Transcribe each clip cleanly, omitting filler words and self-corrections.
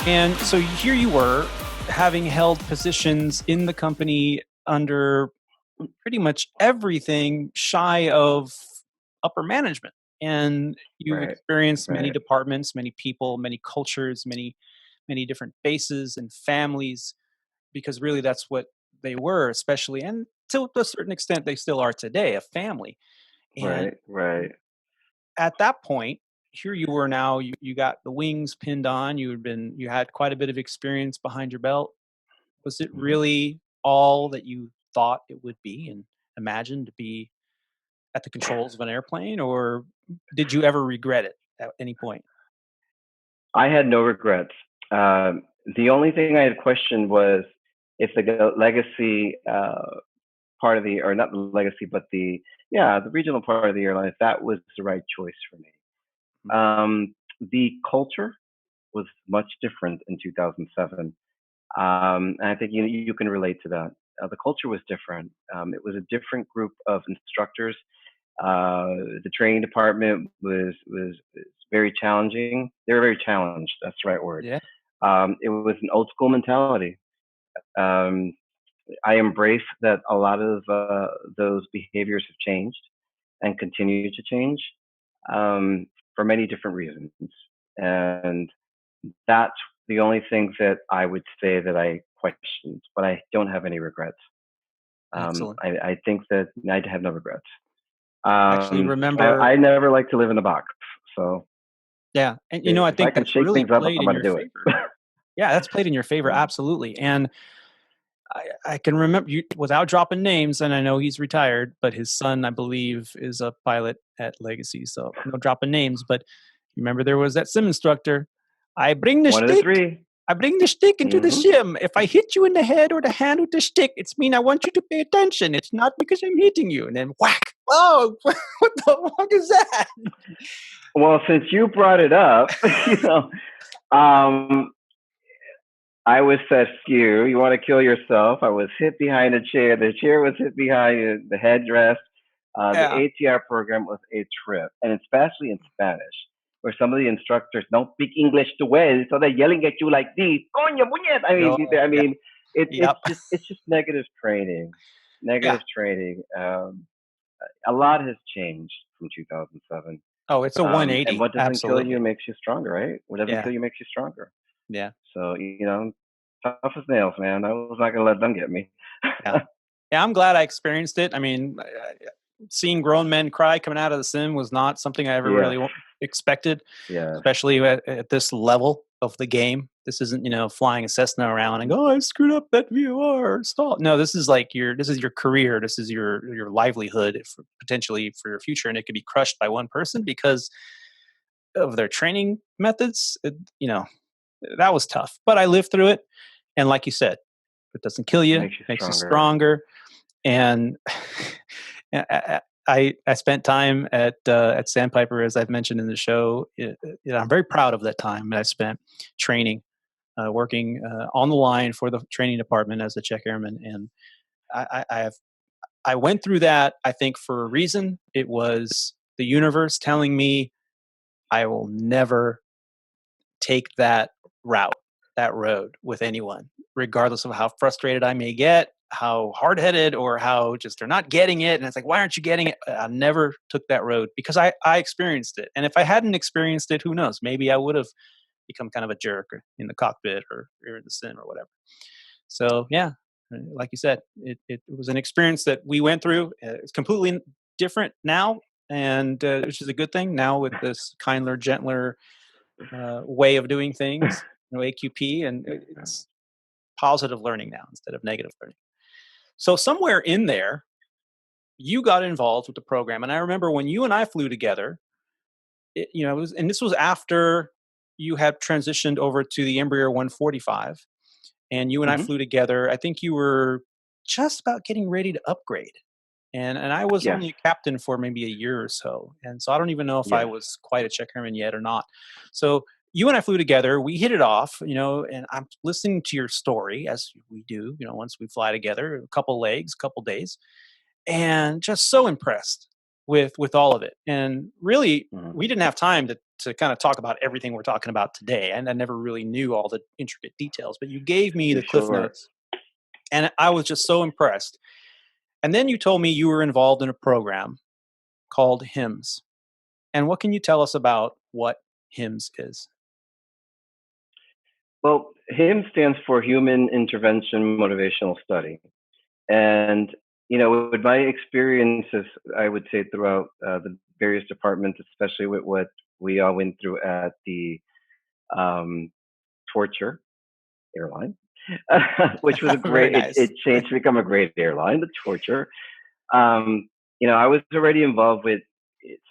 And so here you were, having held positions in the company under pretty much everything shy of upper management. And you've Right, experienced many right, departments, many people, many cultures, many different bases and families, because really that's what they were, especially, and to a certain extent they still are today, a family. And right, right, at that point, here you were now, you got the wings pinned on, you had quite a bit of experience behind your belt. Was it mhm. really all that you thought it would be and imagined to be at the controls of an airplane, or did you ever regret it at any point? I had no regrets. The only thing I had questioned was if the legacy part of the, or not the legacy, but the regional part of the airline, if that was the right choice for me. Mhm. The culture was much different in 2007. And I think you can relate to that. The culture was different. It was a different group of instructors. The training department was very challenging. They were very challenged. That's the right word. Yeah, It was an old school mentality. Um, I embrace that a lot of those behaviors have changed and continue to change for many different reasons. And that's the only things that I would say that I questioned, but I don't have any regrets. excellent. I think that I have no regrets. I actually I remember, never like to live in a box. So yeah, and I if I think can that's shake really things up, played I'm in going to your do it. favor. Yeah, that's played in your favor, Yeah. absolutely. And I can remember you without dropping names, and I know he's retired, but his son, I believe, is a pilot at Legacy. So no dropping names, but remember there was that sim instructor. I bring the One of the stick. three. I bring the stick into the Hmm. sim. If I hit you in the head or the hand with the stick, it's mean I want you to pay attention. It's not because I'm hitting you. And then whack. Oh, what the fuck is that? Well, since you brought it up, you know, um, I was said, "Skew, you want to kill yourself?" I was hit behind a chair. The chair was hit behind the headrest. The Yeah. ATR program was a trip, and especially in Spanish, where some of the instructors don't speak English too well, so they're yelling at you like this. Coño, puñet. Oh, I yeah. mean, Yep. it's just negative training, Yeah. negative training. A lot has changed from 2007. Oh, it's a And 180. what doesn't kill you Absolutely. makes you stronger, right? What doesn't Yeah. kill you makes you stronger. Yeah. So tough as nails, man. I was not gonna let them get me. Yeah. Yeah, I'm glad I experienced it. I mean, seeing grown men cry coming out of the sim was not something I ever Yes, really expected, yes. especially at this level of the game. This isn't, flying a Cessna around and go, "Oh, I screwed up that VOR, stall." No, this is like this is your career. This is your livelihood, potentially for your future, and it could be crushed by one person because of their training methods. That was tough, but I lived through it. And like you said, it doesn't kill you, Makes you makes you stronger. stronger. And I spent time at Sandpiper, as I've mentioned in the show. I'm very proud of that time that I spent training, working on the line for the training department as a check airman. And I went through that, I think, for a reason. It was the universe telling me I will never take that route, that road with anyone, regardless of how frustrated I may get, how hard headed, or how just they're not getting it. And it's like, why aren't you getting it? I never took that road because I experienced it. And if I hadn't experienced it, who knows? Maybe I would have become kind of a jerk in the cockpit or in the sim or whatever. So, yeah, like you said, it was an experience that we went through. It's completely different now, and which is a good thing now with this kinder, gentler way of doing things, AQP, and it's positive learning now instead of negative learning. So somewhere in there, you got involved with the program, and I remember when you and I flew together. And this was after you had transitioned over to the Embraer 145, and you and I Hmm. flew together. I think you were just about getting ready to upgrade. And I was Yes, only a captain for maybe a year or so. And so I don't even know if I yes. was quite a check airman yet or not. So you and I flew together, we hit it off, and I'm listening to your story as we do, once we fly together, a couple legs, couple days, and just so impressed with all of it. And really, Hmm. we didn't have time to to kind of talk about everything we're talking about today. And I never really knew all the intricate details, but you gave me the cliff Sure. notes, and I was just so impressed. And then you told me you were involved in a program called HIMS. And what can you tell us about what HIMS is? Well, HIM stands for Human Intervention Motivational Study. And, with my experiences, I would say throughout the various departments, especially with what we all went through at the um, torture airline, which was a Very great, it nice. changed to become a great airline, the torture. Um, I was already involved with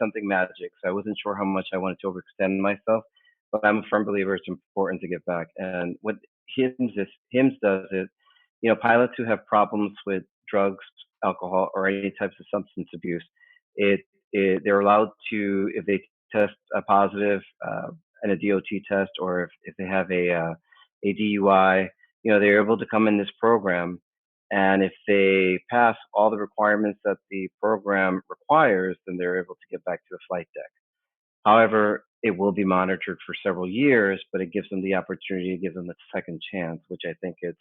something magic, so I wasn't sure how much I wanted to overextend myself. But I'm a firm believer it's important to give back. And what HIMS does is, pilots who have problems with drugs, alcohol, or any types of substance abuse, it, they're allowed to, if they test a positive and a DOT test, or if they have a DUI, they're able to come in this program, and if they pass all the requirements that the program requires, then they're able to get back to the flight deck. However, it will be monitored for several years, but it gives them the opportunity, it gives them a second chance, which I think it's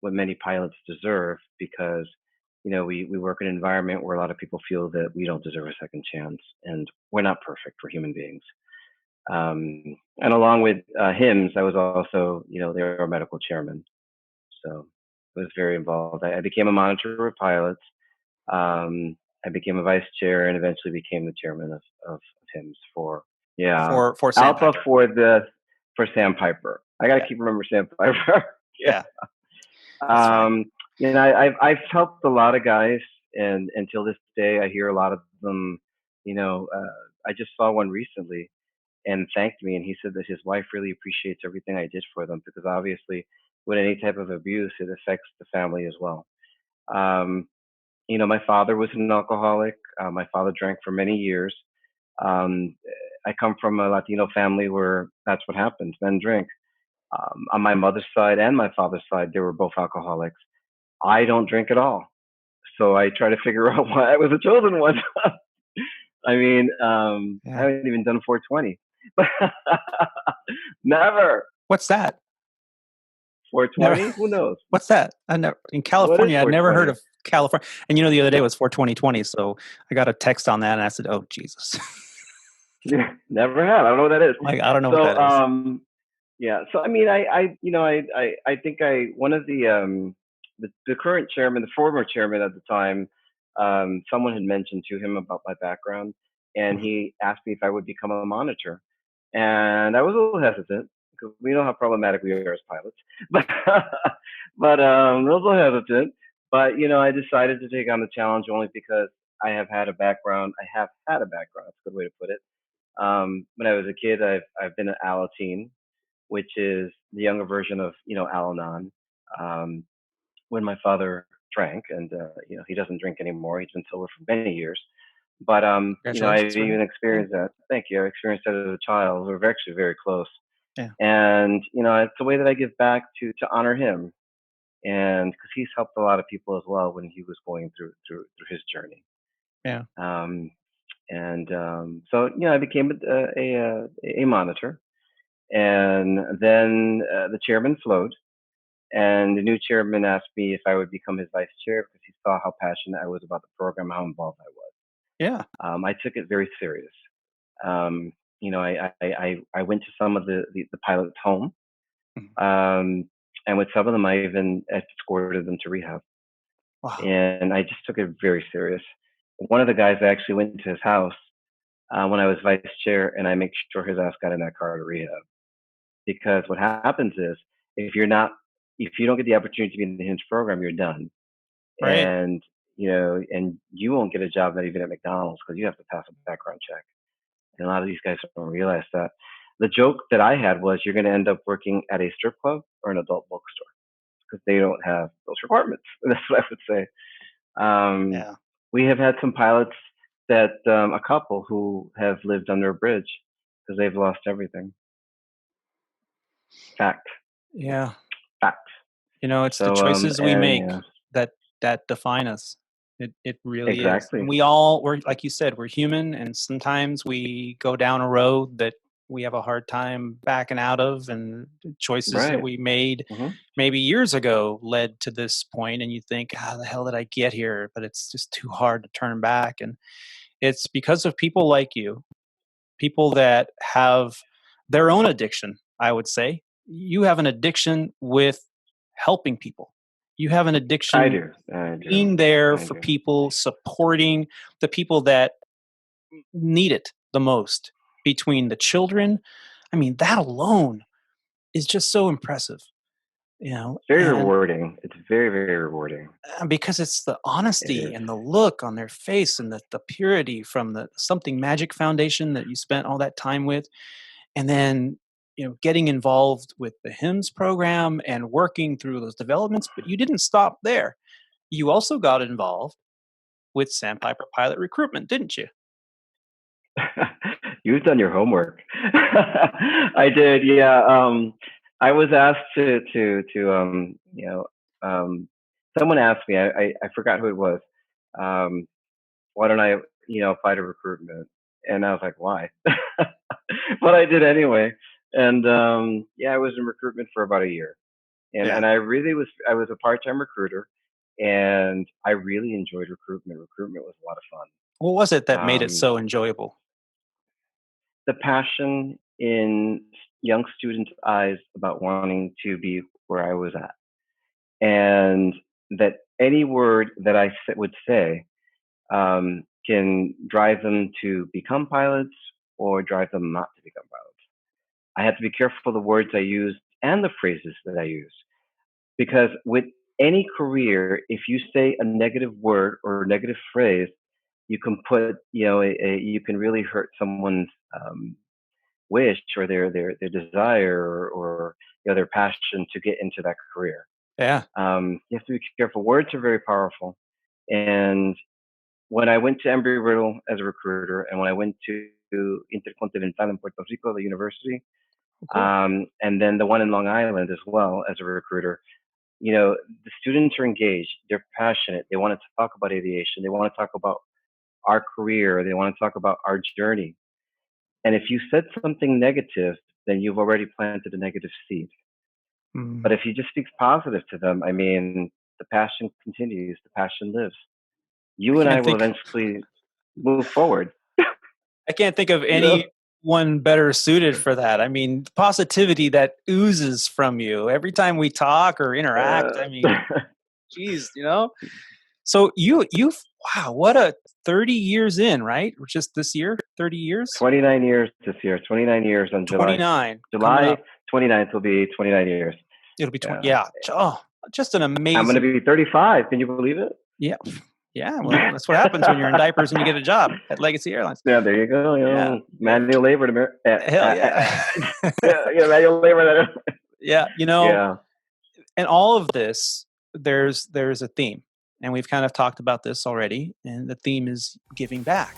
what many pilots deserve, because we work in an environment where a lot of people feel that we don't deserve a second chance, and we're not perfect. We're human beings. And along with HIMS, I was also the Aeromedical chairman, so I was very involved. I became a monitor of pilots. I became a vice chair and eventually became the chairman of HIMS for, yeah, For Alpha Sandpiper. for Sandpiper. I got to Yeah. keep remember Sandpiper. Yeah. Yeah. That's right. I've helped a lot of guys, and until this day, I hear a lot of them. I just saw one recently and thanked me, and he said that his wife really appreciates everything I did for them, because obviously, with any type of abuse, it affects the family as well. Um, my father was an alcoholic. My father drank for many years. Um, I come from a Latino family where that's what happens. Men drink. On my mother's side and my father's side, they were both alcoholics. I don't drink at all. So I try to figure out why I was a chosen one. I mean, I Yeah. haven't even done 420. Never. What's that? Never. 420? Who knows? What's that? I never in What is California. I'd never heard 420? of California. And the other day was 42020, so I got a text on that, and I said, "Oh Jesus!" Never have. I don't know what that is. Like, I don't know what So, that is. yeah. So I mean, I think one of the current chairman, the former chairman at the time, someone had mentioned to him about my background, and Mhm. he asked me if I would become a monitor, and I was a little hesitant because we know how problematic we are as pilots, but I was a little hesitant. But I decided to take on the challenge only because I have had a background. I have had a background. That's a good way to put it. When I was a kid, I've been an Alateen, which is the younger version of Al-Anon. Um, when my father drank, and he doesn't drink anymore. He's been sober for many years. But I Congratulations, brother. even Yeah. experienced that. Thank you. I experienced that as a child. We were actually very close, Yeah. and it's a way that I give back to honor him, and because he's helped a lot of people as well when he was going through his journey. Yeah. Um, and so I became a monitor, and then the chairman flowed, and the new chairman asked me if I would become his vice chair because he saw how passionate I was about the program, how involved I was. Yeah. I took it very serious. Um, I went to some of the pilots' home, Mhm. um, and with some of them, I even escorted them to rehab, Wow. and I just took it very serious. One of the guys, I actually went to his house when I was vice chair, and I make sure his ass got in that car to rehab, because what happens is if you're not if you don't get the opportunity to be in the hinge program, you're done. Right. And and you won't get a job not even at McDonald's because you have to pass a background check. And a lot of these guys don't realize that. The joke that I had was you're going to end up working at a strip club or an adult bookstore because they don't have those requirements. And that's what I would say. Um, Yeah. we have had some pilots that a couple who have lived under a bridge because they've lost everything. Fact, Yeah. fact. It's the So choices we and make yeah, that define us. It really is. And Exactly. we're like you said, we're human, and sometimes we go down a road that we have a hard time backing out of, and choices that Right. we made Hmm. maybe years ago led to this point, and you think, how the hell did I get here? But it's just too hard to turn back. And it's because of people like you, people that have their own addiction, I would say. You have an addiction with helping people. You have an I addiction do. I do. being there I for do. people, supporting the people that need it the most, between the children. I mean, that alone is just so impressive, you know, Very and rewarding. It's very, very rewarding. because it's the It honesty is. and the look on their face and the purity from the Something MAAgic Foundation that you spent all that time with. And then, getting involved with the HIMSS program and working through those developments. But you didn't stop there. You also got involved with Sandpiper pilot recruitment, didn't you? You've done your homework. I did, yeah. I was asked um, someone asked me. I forgot who it was. Um, why don't I, apply to recruitment? And I was like, why? But I did anyway. And yeah, I was in recruitment for about a year, Yeah. and I was a part-time recruiter, and I really enjoyed recruitment. Recruitment was a lot of fun. What was it that made it Um, so enjoyable? the passion in young students' eyes about wanting to be where I was at, and that any word that would say can drive them to become pilots or drive them not to become pilots. I had to be careful the words I used and the phrases that I use, because with any career, if you say a negative word or a negative phrase, you can put, you can really hurt someone's wish or their desire, or their passion to get into that career. Yeah. You have to be careful. Words are very powerful. And when I went to Embry-Riddle as a recruiter, and when I went to Intercontinental in Puerto Rico, the university, Oh, cool. and then the one in Long Island as well as a recruiter, the students are engaged. They're passionate. They want to talk about aviation. They want to talk about our career. They want to talk about our journey. And if you said something negative, then you've already planted a negative seed. But Mm. if you just speak positive to them, I mean, the passion continues, the passion lives. I You and I can't will think. eventually move forward. I can't think of You know, anyone better suited for that. I mean, the positivity that oozes from you every time we talk or interact. I mean, uh, geez. So you wow, what a 30 years in, right? Or just this year, 30 years? 29 years this year. 29 years on July. 29 coming July up. 29th will be 29 years. It'll be 20. Yeah. Yeah. Oh, just an I'm going to amazing. be 35. Can you believe it? Yeah. Yeah. Well, that's what happens when you're in diapers and you get a job at Legacy Airlines. Yeah, there you go. Yeah. Yeah. Manual labor to Hell yeah. yeah, manual labor. Yeah. Yeah. And all of this, there's a theme. And we've kind of talked about this already. And the theme is giving back.